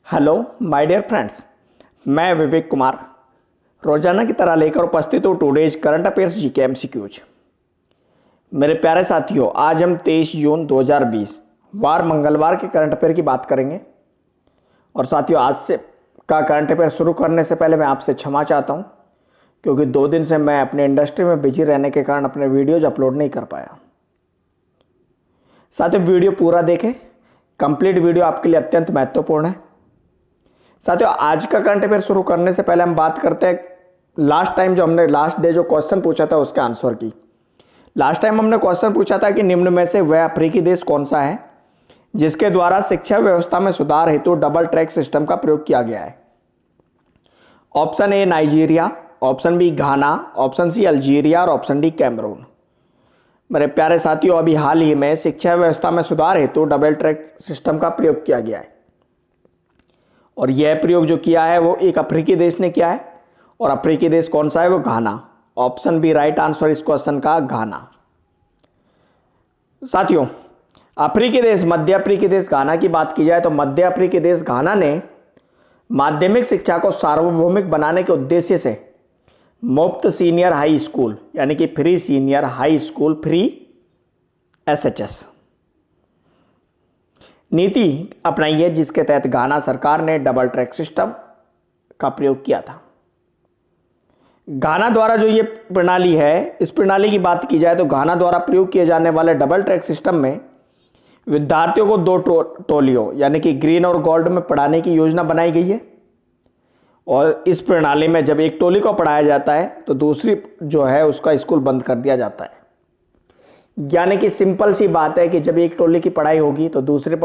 Hello my dear friends, मैं विवेक कुमार रोजाना की तरह लेकर उपस्थित हूँ today's current affairs GK MCQs. मेरे प्यारे साथियों, आज हम 23 जून 2020 वार मंगलवार के करंट अफेयर की बात करेंगे। और साथियों, आज से का करंट अफेयर शुरू करने से पहले मैं आपसे क्षमा चाहता हूँ, क्योंकि 2 दिन से मैं अपने इंडस्ट्री में बिजी रहने के कारण अपने वीडियोज अपलोड नहीं कर पाया। साथियों, वीडियो पूरा देखें, कंप्लीट वीडियो आपके लिए अत्यंत महत्वपूर्ण है। साथियों, आज का करंट अफेयर शुरू करने से पहले हम बात करते हैं लास्ट टाइम जो हमने लास्ट डे जो क्वेश्चन पूछा था उसके आंसर की। लास्ट टाइम हमने क्वेश्चन पूछा था कि निम्न में से वह अफ्रीकी देश कौन सा है जिसके द्वारा शिक्षा व्यवस्था में सुधार हेतु डबल ट्रैक सिस्टम का प्रयोग किया गया है। Option A Nigeria, option B Ghana, option C Algeria और ऑप्शन डी कैमरून। मेरे प्यारे साथियों, अभी हाल ही में शिक्षा व्यवस्था में सुधार हेतु डबल ट्रैक सिस्टम का प्रयोग किया गया है, और यह प्रयोग जो किया है वो एक अफ्रीकी देश ने किया है। और अफ्रीकी देश कौन सा है? वो घाना। ऑप्शन बी राइट आंसर इस क्वेश्चन का, घाना। साथियों, अफ्रीकी देश, मध्य अफ्रीकी देश घाना की बात की जाए तो मध्य अफ्रीकी देश घाना ने माध्यमिक शिक्षा को सार्वभौमिक बनाने के उद्देश्य से मुफ्त सीनियर हाई स्कूल यानी कि free senior high school, free SHS नीति अपनाई है, जिसके तहत घाना सरकार ने डबल ट्रैक सिस्टम का प्रयोग किया था। घाना द्वारा जो ये प्रणाली है, इस प्रणाली की बात की जाए तो घाना द्वारा प्रयोग किए जाने वाले डबल ट्रैक सिस्टम में विद्यार्थियों को 2 टोलियों यानी कि ग्रीन और गोल्ड में पढ़ाने की योजना बनाई गई है। और इस प्रणाली में जब एक टोली को पढ़ाया जाता है तो दूसरी जो है उसका स्कूल बंद कर दिया जाता है। यानी कि सिंपल सी बात है कि जब एक टोली की पढ़ाई होगी तो दूसरी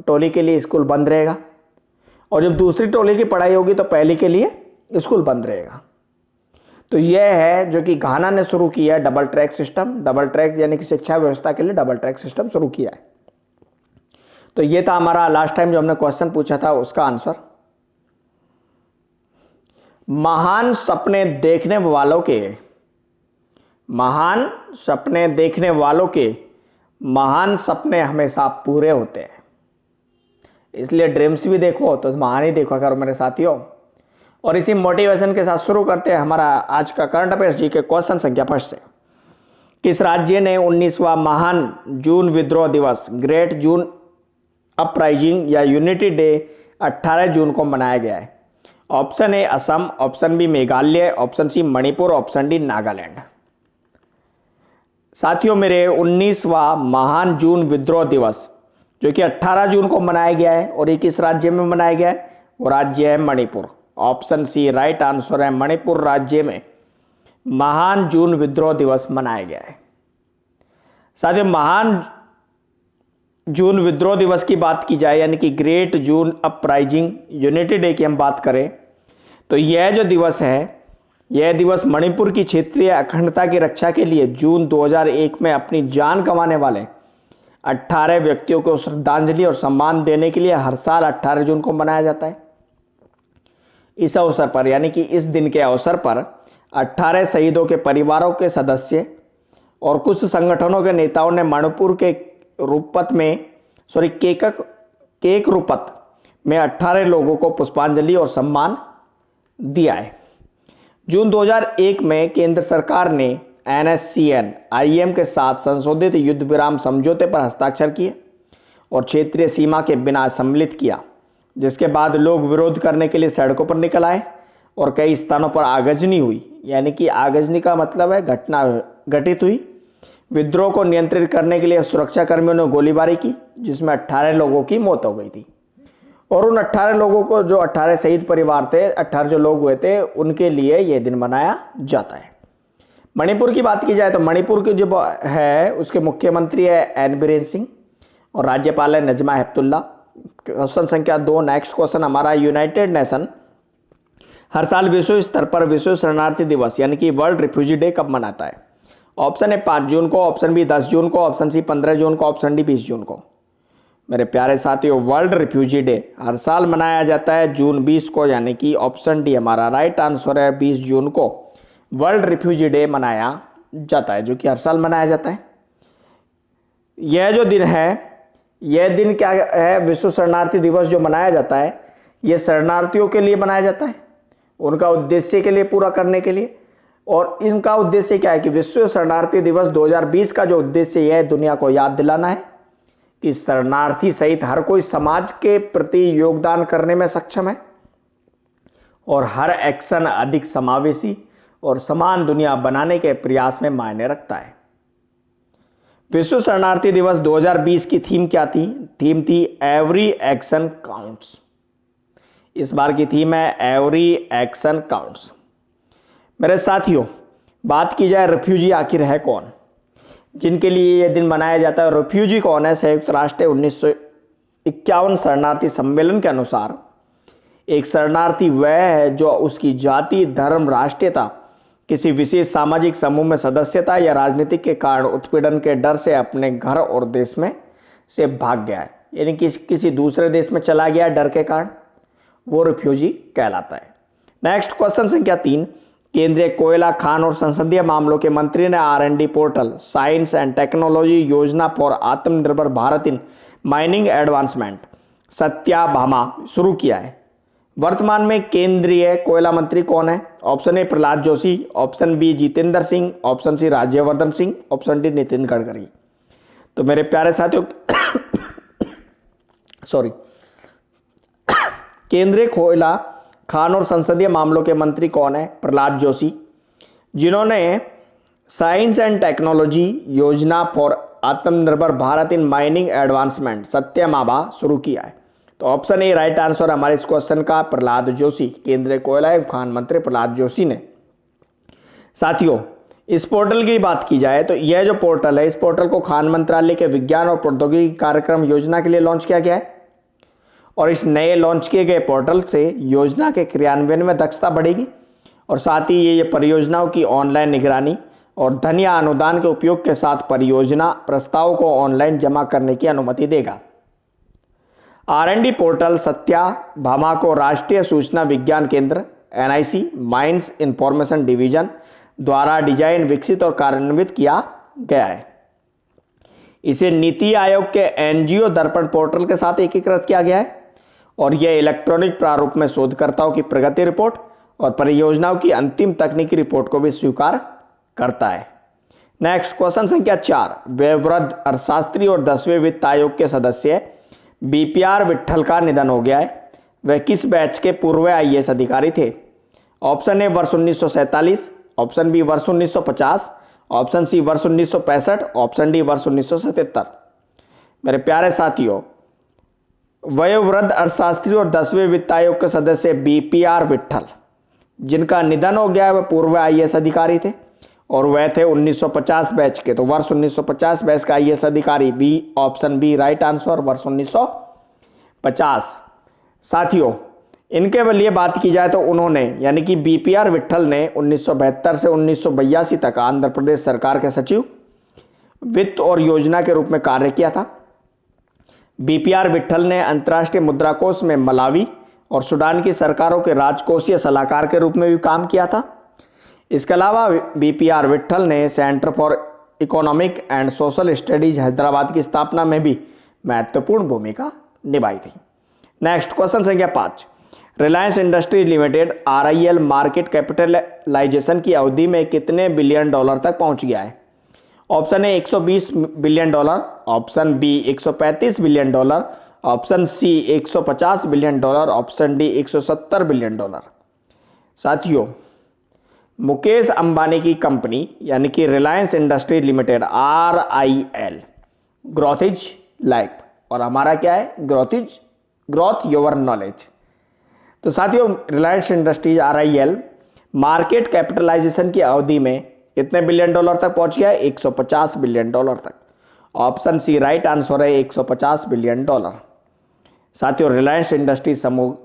टोली के लिए स्कूल बंद रहेगा, और जब दूसरी टोली की पढ़ाई होगी तो पहली के लिए स्कूल बंद रहेगा। तो यह है जो कि घाना ने शुरू किया है, double track system. Double track यानी कि शिक्षा व्यवस्था के लिए डबल ट्रैक सिस्टम शुरू किया है। तो यह था हमारा लास्ट टाइम जो हमने क्वेश्चन पूछा था उसका आंसर। महान सपने देखने वालों के महान सपने हमेशा पूरे होते हैं। इसलिए ड्रीम्स भी देखो तो महान ही देखो करो मेरे साथियों। और इसी मोटिवेशन के साथ शुरू करते हैं हमारा आज का करंट अफेयर्स जी के क्वेश्चन संख्या 1 से। किस राज्य ने 19वां महान जून विद्रोह दिवस, ग्रेट जून अपराइजिंग या यूनिटी डे 18 जून को मनाया गया है? Option A Assam, option B Meghalaya, option C Manipur, option D Nagaland. साथियों, मेरे 19वां महान जून विद्रोह दिवस जो कि 18 जून को मनाया गया है, और ये किस राज्य में मनाया गया है? वो राज्य है Manipur. Option C right answer है, मणिपुर राज्य में महान जून विद्रोह दिवस मनाया गया है। साथियों, महान जून विद्रोह दिवस की बात की जाए यानी कि great June uprising unity day की हम बात करें तो यह जो दिवस है, यह दिवस मणिपुर की क्षेत्रीय अखंडता की रक्षा के लिए जून 2001 में अपनी जान गंवाने वाले 18 व्यक्तियों को श्रद्धांजलि और सम्मान देने के लिए हर साल 18 जून को मनाया जाता है। इस अवसर पर यानी कि इस दिन के अवसर पर 18 शहीदों के परिवारों के सदस्य और कुछ संगठनों के नेताओं ने मणिपुर के केक रूपत में 18 लोगों को पुष्पांजलि और सम्मान दिया है। जून 2001 में केंद्र सरकार ने NSCN-IM के साथ संशोधित युद्ध विराम समझौते पर हस्ताक्षर किए और क्षेत्रीय सीमा के बिना सम्मिलित किया, जिसके बाद लोग विरोध करने के लिए सड़कों पर निकल आए और कई स्थानों पर आगजनी हुई। यानी कि आगजनी का मतलब है घटना घटित हुई। विद्रोह को नियंत्रित करने के लिए सुरक्षा कर्मियों ने गोलीबारी की, जिसमें 18 लोगों की मौत हो गई थी। और उन 18 लोगों को, जो 18 शहीद परिवार थे, 18 जो लोग हुए थे, उनके लिए यह दिन मनाया जाता है। मणिपुर की बात की जाए तो मणिपुर के जो है उसके मुख्यमंत्री है एन बीरेन सिंह और राज्यपाल है नजमा हेपतुल्ला। क्वेश्चन संख्या 2, नेक्स्ट क्वेश्चन हमारा, यूनाइटेड नेशन हर साल विश्व स्तर पर विश्व शरणार्थी दिवस यानी कि वर्ल्ड रिफ्यूजी डे कब मनाता है? ऑप्शन ए 5 जून को, ऑप्शन बी 10 जून को, ऑप्शन सी 15 जून को, ऑप्शन डी 20 जून को। मेरे प्यारे साथियों, वर्ल्ड रिफ्यूजी डे हर साल मनाया जाता है जून 20 को, यानी कि ऑप्शन डी हमारा राइट आंसर है, 20 जून को वर्ल्ड रिफ्यूजी डे मनाया जाता है, जो कि हर साल मनाया जाता है। यह जो दिन है, यह दिन क्या है? विश्व शरणार्थी दिवस जो मनाया जाता है, ये शरणार्थियों के लिए बनाया जाता है, उनका उद्देश्य के लिए पूरा करने के लिए। और इनका उद्देश्य क्या है कि विश्व शरणार्थी दिवस 2020 का जो उद्देश्य यह है दुनिया को याद दिलाना है कि शरणार्थी सहित हर कोई समाज के प्रति योगदान करने में सक्षम है और हर एक्शन अधिक समावेशी और समान दुनिया बनाने के प्रयास में मायने रखता है। विश्व शरणार्थी दिवस 2020 की थीम क्या थी? थीम थी एवरी एक्शन काउंट्स। इस बार की थीम है एवरी एक्शन काउंट्स। मेरे साथियों, बात की जाए रेफ्यूजी आखिर है कौन, जिनके लिए यह दिन मनाया जाता है। रेफ्यूजी कौन है? संयुक्त राष्ट्र 1951 शरणार्थी सम्मेलन के अनुसार एक शरणार्थी वह है जो उसकी जाति, धर्म, राष्ट्रीयता, किसी विशेष सामाजिक समूह में सदस्यता या राजनीतिक के कारण उत्पीड़न के डर से अपने घर और देश में से भाग गया है, यानी किसी दूसरे देश में चला गया डर के कारण, वो रिफ्यूजी कहलाता है। नेक्स्ट क्वेश्चन संख्या 3, केंद्रीय कोयला, खान और संसदीय मामलों के मंत्री ने R&D portal science and technology योजना फॉर आत्मनिर्भर Bharat in mining advancement Satyabhama शुरू किया है। वर्तमान में केंद्रीय कोयला मंत्री कौन है? Option A Prahlad Joshi, option B Jitendra Singh, option C Rajyavardhan Singh, option D Nitin Gadkari. तो मेरे प्यारे साथियों सॉरी, केंद्रीय कोयला, खान और संसदीय मामलों के मंत्री कौन है? प्रहलाद जोशी, जिन्होंने साइंस एंड टेक्नोलॉजी योजना फॉर आत्मनिर्भर Bharat in mining advancement Satyabhama शुरू किया है। तो ऑप्शन ए राइट आंसर हमारे इस क्वेश्चन का प्रहलाद जोशी, केंद्रीय कोयला एवं खान मंत्री प्रहलाद जोशी ने। साथियों, इस पोर्टल की बात की जाए तो यह जो पोर्टल है, इस पोर्टल को खान मंत्रालय के विज्ञान और प्रौद्योगिकी कार्यक्रम योजना के लिए लॉन्च किया गया है और इस नए लॉन्च किए गए पोर्टल से योजना के क्रियान्वयन में दक्षता बढ़ेगी और साथ ही ये परियोजनाओं की ऑनलाइन निगरानी और धन या अनुदान के उपयोग के साथ परियोजना प्रस्ताव को ऑनलाइन जमा करने की अनुमति देगा। R&D पोर्टल सत्याभामा को राष्ट्रीय सूचना विज्ञान केंद्र NIC माइंस इंफॉर्मेशन डिवीजन द्वारा डिजाइन, विकसित और कार्यान्वित किया गया है। इसे नीति आयोग के NGO दर्पण पोर्टल के साथ एकीकृत किया गया है और यह इलेक्ट्रॉनिक प्रारूप में शोधकर्ताओं की प्रगति रिपोर्ट और परियोजनाओं की अंतिम तकनीकी रिपोर्ट को भी स्वीकार करता है। नेक्स्ट क्वेश्चन संख्या 4, वयोवृद्ध अर्थशास्त्री और 10वें वित्त आयोग के सदस्य BPR विट्ठल का निधन हो गया है। वह किस बैच के पूर्व IAS अधिकारी थे? ऑप्शन ए वर्ष 1947, ऑप्शन बी वर्ष 1950, ऑप्शन सी वर्ष 1965, ऑप्शन डी वर्ष 1977। मेरे प्यारे साथियों, वयोवृद्ध अर्थशास्त्री और 10वें वित्त आयोग के सदस्य BPR विट्ठल, जिनका निधन हो गया है, वह पूर्व IAS अधिकारी थे और वह थे 1950 बैच के। तो वर्ष 1950 बैच का IAS अधिकारी B, option B right answer, वर्ष 1950। साथियों, इनके लिए बात की जाए तो उन्होंने यानी कि BPR विट्ठल ने 1972 से 1982 तक आंध्र प्रदेश सरकार के सचिव वित्त और योजना के रूप में कार्य किया था। BPR विट्ठल ने अंतर्राष्ट्रीय मुद्रा कोष में मलावी और सूडान की सरकारों के राजकोषीय सलाहकार के रूप में भी काम किया था। इसके अलावा BPR विट्ठल ने centre for economic and social studies Hyderabad की स्थापना में भी महत्वपूर्ण भूमिका निभाई थी। नेक्स्ट क्वेश्चन संख्या 5, Reliance Industries Limited RIL market capitalization की अवधि में कितने बिलियन डॉलर तक पहुंच गया है? Option A 120 billion dollar, option B 135 billion dollar, option C 150 billion dollar, option D 170 billion dollar. साथियों, मुकेश अंबानी की कंपनी यानी कि Reliance Industries Limited RIL, growth is life, और हमारा क्या है? Growth your knowledge. तो साथियों, Reliance Industries RIL market capitalization की अवधि में कितने बिलियन डॉलर तक पहुंच गया है? 150 बिलियन डॉलर तक। ऑप्शन सी राइट आंसर है, 150 बिलियन डॉलर। साथियों, रिलायंस इंडस्ट्रीज समूह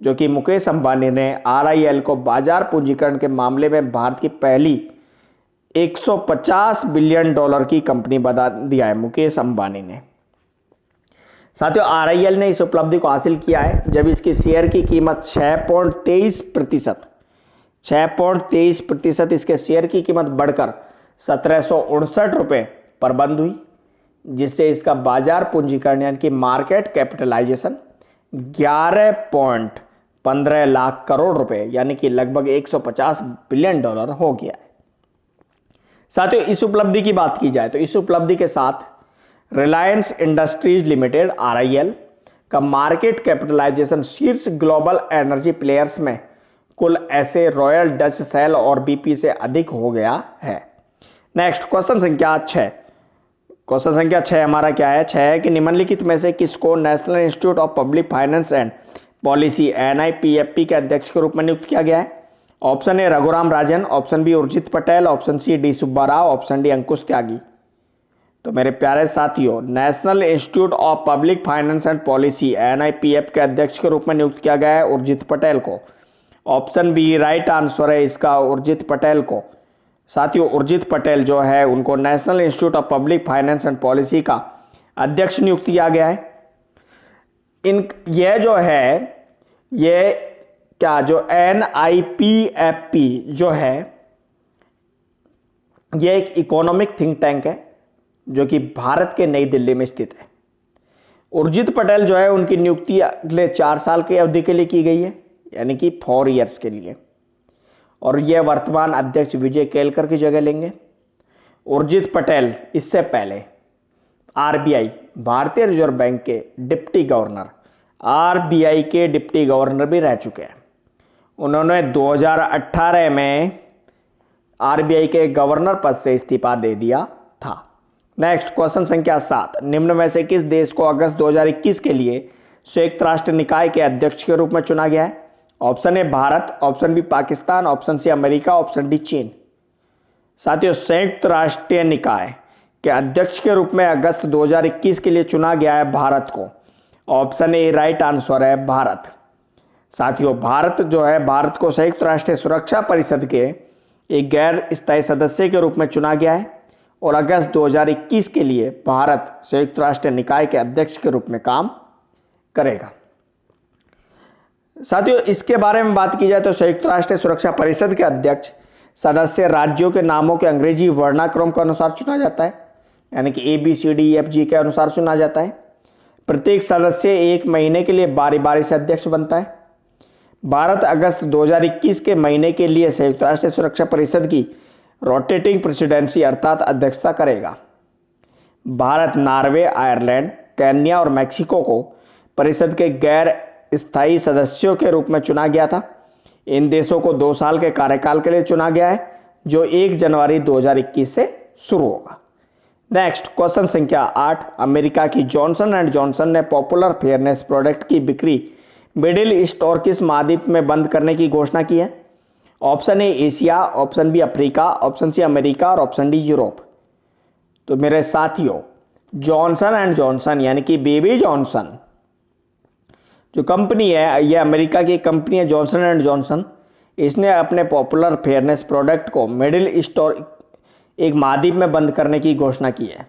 जो कि मुकेश अंबानी ने RIL को बाजार पूंजीकरण के मामले में भारत की पहली 150 बिलियन डॉलर की कंपनी बता दिया है मुकेश अंबानी ने। साथियों, RIL ने इस उपलब्धि को हासिल किया है जब इसकी शेयर की कीमत 6.23% इसके शेयर की कीमत बढ़कर 1759 रुपये पर बंद हुई, जिससे इसका बाजार पूंजीकरण यानी कि मार्केट कैपिटलाइजेशन 11.15 लाख करोड़ रुपए यानी कि लगभग 150 बिलियन डॉलर हो गया है। साथियों, इस उपलब्धि की बात की जाए तो इस उपलब्धि के साथ रिलायंस इंडस्ट्रीज लिमिटेड RIL का मार्केट कैपिटलाइजेशन शीर्ष ग्लोबल एनर्जी प्लेयर्स में कुल ऐसे रॉयल डच शेल और BP से अधिक हो गया है। नेक्स्ट क्वेश्चन संख्या 6। क्वेश्चन संख्या 6 हमारा क्या है? 6 है कि निम्नलिखित में से किसको national institute of public finance and policy NIPFP के अध्यक्ष के रूप में नियुक्त किया गया है? Option A Raghuram Rajan, option B Urjit Patel, option C D Subba Rao, option D Ankush Tyagi. तो मेरे प्यारे साथियों, national institute of public finance and policy NIPF के अध्यक्ष के रूप में नियुक्त किया गया है उर्जित पटेल को। ऑप्शन बी राइट आंसर है इसका, उर्जित पटेल को। साथियों, उर्जित पटेल जो है उनको national institute of public finance and policy का अध्यक्ष नियुक्त किया गया है। यह जो है ये क्या जो NIPFP जो है यह एक इकोनॉमिक थिंक टैंक है जो कि भारत के नई दिल्ली में स्थित है। उर्जित पटेल जो है उनकी नियुक्ति अगले 4 साल की अवधि के लिए की गई है, यानी कि 4 इयर्स के लिए, और यह वर्तमान अध्यक्ष विजय केलकर की जगह लेंगे। उर्जित पटेल इससे पहले RBI भारतीय रिजर्व बैंक के डिप्टी गवर्नर, RBI के डिप्टी गवर्नर भी रह चुके हैं। उन्होंने 2018 में RBI के गवर्नर पद से इस्तीफा दे दिया था। नेक्स्ट क्वेश्चन संख्या 7। निम्न में से किस देश को अगस्त 2021 के लिए संयुक्त राष्ट्र निकाय के अध्यक्ष के रूप में चुना गया है? Option A Bharat, option B Pakistan, option C America, option D चीन। साथियों, संयुक्त राष्ट्रीय निकाय के अध्यक्ष के रूप में अगस्त 2021 के लिए चुना गया है भारत को। ऑप्शन ए राइट आंसर है भारत। साथियों, भारत जो है भारत को संयुक्त राष्ट्र सुरक्षा परिषद के एक गैर स्थायी सदस्य के रूप में चुना गया है और अगस्त 2021 के लिए भारत संयुक्त राष्ट्र निकाय के अध्यक्ष के रूप में काम करेगा। साथियों, इसके बारे में बात की जाए तो संयुक्त राष्ट्र सुरक्षा परिषद के अध्यक्ष सदस्य राज्यों के नामों के अंग्रेजी वर्णाक्रम के अनुसार चुना जाता है, यानी कि ABCDEFG के अनुसार चुना जाता है। प्रत्येक सदस्य 1 महीने के लिए बारी बारी से अध्यक्ष बनता है। भारत अगस्त 2021 के महीने के लिए संयुक्त राष्ट्र सुरक्षा परिषद की रोटेटिंग प्रेसिडेंसी अर्थात अध्यक्षता करेगा। भारत नॉर्वे, आयरलैंड, केन्या और मैक्सिको को परिषद के गैर स्थायी सदस्यों के रूप में चुना गया था। इन देशों को 2 साल के कार्यकाल के लिए चुना गया है जो 1 जनवरी 2021 से शुरू होगा। नेक्स्ट क्वेश्चन संख्या 8। अमेरिका की जॉनसन एंड जॉनसन ने पॉपुलर फेयरनेस प्रोडक्ट की बिक्री मिडिल ईस्ट और किस महाद्वीप में बंद करने की घोषणा की है? Option A Asia, option B Africa, option C America और ऑप्शन डी यूरोप। तो मेरे साथियों, जॉनसन एंड जॉनसन यानी कि बेबी जॉनसन जो कंपनी है, यह अमेरिका की कंपनी है जॉनसन एंड जॉनसन। इसने अपने पॉपुलर फेयरनेस प्रोडक्ट को मिडिल ईस्ट और एक महाद्वीप में बंद करने की घोषणा की है।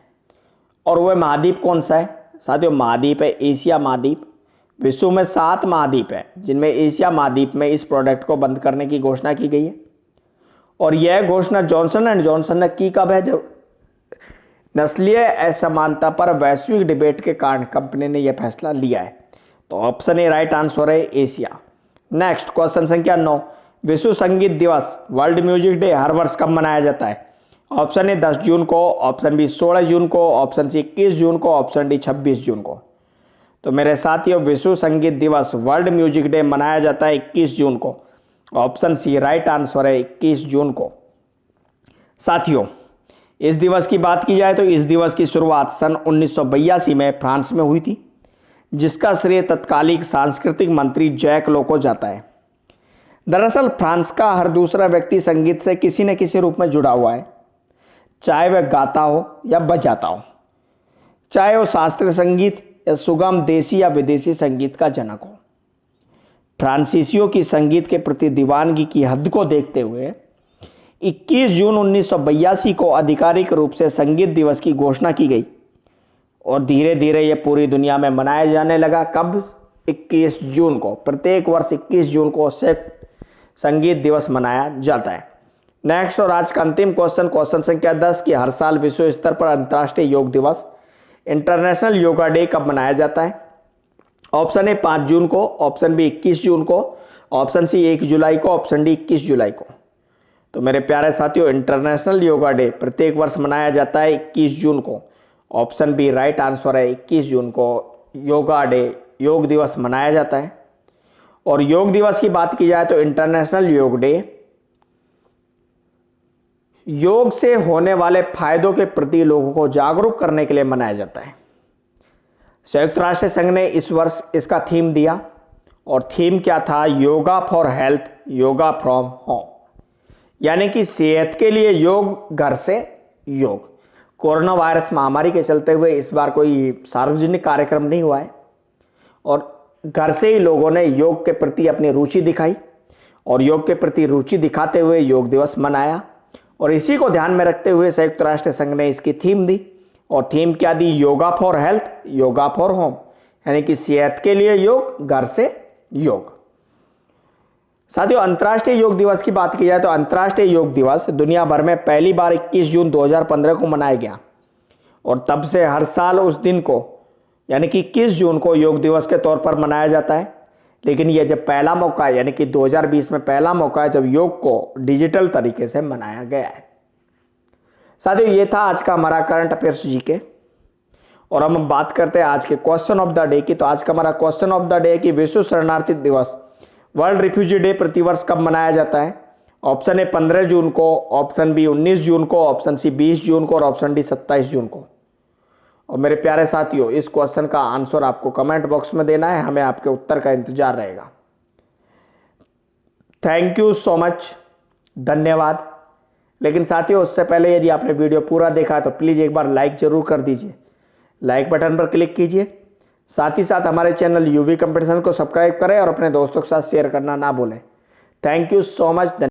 और वह महाद्वीप कौन सा है? साथियों, महाद्वीप है एशिया महाद्वीप। विश्व में 7 महाद्वीप है जिनमें एशिया महाद्वीप में इस प्रोडक्ट को बंद करने की घोषणा की गई है। और यह घोषणा जॉनसन एंड जॉनसन ने की कब है? जब नस्लीय असमानता पर वैश्विक डिबेट के कारण कंपनी ने यह फैसला लिया है। तो ऑप्शन ए राइट आंसर है एशिया। नेक्स्ट क्वेश्चन संख्या 9। विश्व संगीत दिवस वर्ल्ड म्यूजिक डे हर वर्ष कब मनाया जाता है? ऑप्शन ए 10 जून को, ऑप्शन बी 16 जून को, ऑप्शन सी 21 जून को, ऑप्शन डी 26 जून को। तो मेरे साथियों, विश्व संगीत दिवस वर्ल्ड म्यूजिक डे मनाया जाता है 21 जून को। ऑप्शन सी राइट आंसर है 21 जून को। साथियों, इस दिवस की बात की जाए तो इस दिवस की शुरुआत सन 1982 में फ्रांस में हुई थी, जिसका श्रेय तत्कालीन सांस्कृतिक मंत्री जैक लो को जाता है। दरअसल फ्रांस का हर दूसरा व्यक्ति संगीत से किसी न किसी रूप में जुड़ा हुआ है, चाहे वह गाता हो या बजाता हो, चाहे वो शास्त्रीय संगीत या सुगम देसी या विदेशी संगीत का जनक हो। फ्रांसीसियों की संगीत के प्रति दीवानगी की हद को देखते हुए 21 जून 1982 को आधिकारिक रूप से संगीत दिवस की घोषणा की गई और धीरे धीरे यह पूरी दुनिया में मनाया जाने लगा। कब? 21 जून को। प्रत्येक वर्ष 21 जून को संगीत दिवस मनाया जाता है। नेक्स्ट और आज का अंतिम क्वेश्चन संख्या 10 कि हर साल विश्व स्तर पर अंतर्राष्ट्रीय योग दिवस इंटरनेशनल योगा डे कब मनाया जाता है? ऑप्शन ए 5 जून को, ऑप्शन बी 21 जून को, ऑप्शन सी 1 जुलाई को, ऑप्शन डी 21 जुलाई को। तो मेरे प्यारे साथियों, इंटरनेशनल योगा डे प्रत्येक वर्ष मनाया जाता है 21 जून को। ऑप्शन बी राइट आंसर है, 21 जून को योगा डे, योग दिवस मनाया जाता है। और योग दिवस की बात की जाए तो इंटरनेशनल योग डे योग से होने वाले फायदों के प्रति लोगों को जागरूक करने के लिए मनाया जाता है। संयुक्त राष्ट्र संघ ने इस वर्ष इसका थीम दिया और थीम क्या था? Yoga for health, yoga from home, यानी कि सेहत के लिए योग, घर से योग। कोरोना वायरस महामारी के चलते हुए इस बार कोई सार्वजनिक कार्यक्रम नहीं हुआ है और घर से ही लोगों ने योग के प्रति अपनी रुचि दिखाई और योग के प्रति रुचि दिखाते हुए योग दिवस मनाया। और इसी को ध्यान में रखते हुए संयुक्त राष्ट्र संघ ने इसकी थीम दी और थीम क्या दी? Yoga for health, yoga for home, यानी कि सेहत के लिए योग, घर से योग। साथियों, अंतर्राष्ट्रीय योग दिवस की बात की जाए तो अंतर्राष्ट्रीय योग दिवस दुनिया भर में पहली बार 21 जून 2015 को मनाया गया और तब से हर साल उस दिन को यानी कि 21 जून को योग दिवस के तौर पर मनाया जाता है। लेकिन यह जब पहला मौका है, यानी कि 2020 में पहला मौका है जब योग को डिजिटल तरीके से मनाया गया है। साथियों, ये था आज का हमारा करंट अफेयर्स जीके और हम बात करते हैं आज के क्वेश्चन ऑफ द डे की। तो आज का हमारा क्वेश्चन ऑफ द डे कि विश्व शरणार्थी दिवस, वर्ल्ड रिफ्यूजी डे प्रतिवर्ष कब मनाया जाता है? ऑप्शन ए 15 जून को, ऑप्शन बी 19 जून को, ऑप्शन सी 20 जून को और ऑप्शन डी 27 जून को। और मेरे प्यारे साथियों, इस क्वेश्चन का आंसर आपको कमेंट बॉक्स में देना है, हमें आपके उत्तर का इंतजार रहेगा। थैंक यू सो मच, धन्यवाद। लेकिन साथियों, उससे पहले यदि आपने वीडियो पूरा देखा तो प्लीज एक बार लाइक जरूर कर दीजिए, लाइक बटन पर क्लिक कीजिए। साथ ही साथ हमारे चैनल यूवी कंपटीशन को सब्सक्राइब करें और अपने दोस्तों के साथ शेयर करना ना भूलें। Thank you so much.